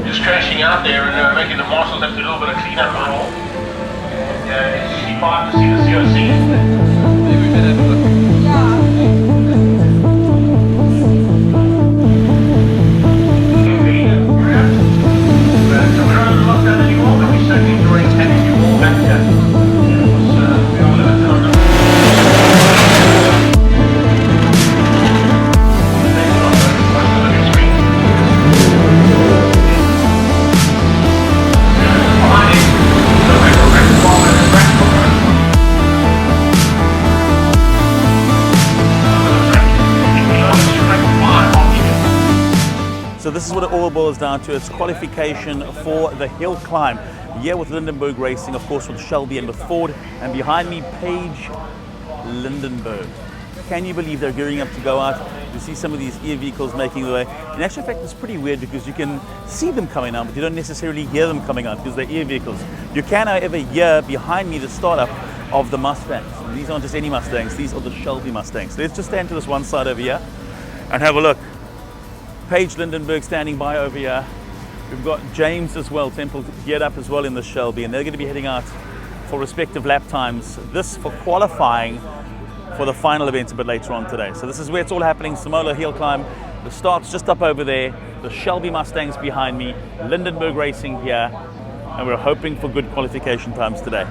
Just crashing out there and making the marshals have to do a little bit of cleanup and all. And it's really fun to see the COC. Maybe we better have a look. So we're not in lockdown anymore, but we certainly enjoyed having you all back here. It was, we are limited on the... So this is what it all boils down to. It's qualification for the hill climb. Here with Lindenberg Racing, of course, with Shelby and with Ford. And behind me, Paige Lindenberg. Can you believe they're gearing up to go out? You see some of these e-vehicles making the way. In actual fact, it's pretty weird because you can see them coming out, but you don't necessarily hear them coming out because they're e-vehicles. You can, however, hear behind me the startup of the Mustangs. And these aren't just any Mustangs, these are the Shelby Mustangs. Let's just stand to this one side over here and have a look. Paige Lindenberg standing by over here. We've got James as well, Temple geared up as well in the Shelby, and they're going to be heading out for respective lap times. This for qualifying for the final event a bit later on today. So this is where it's all happening, Simola Hill Climb. The start's just up over there, the Shelby Mustangs behind me, Lindenberg Racing here, and we're hoping for good qualification times today.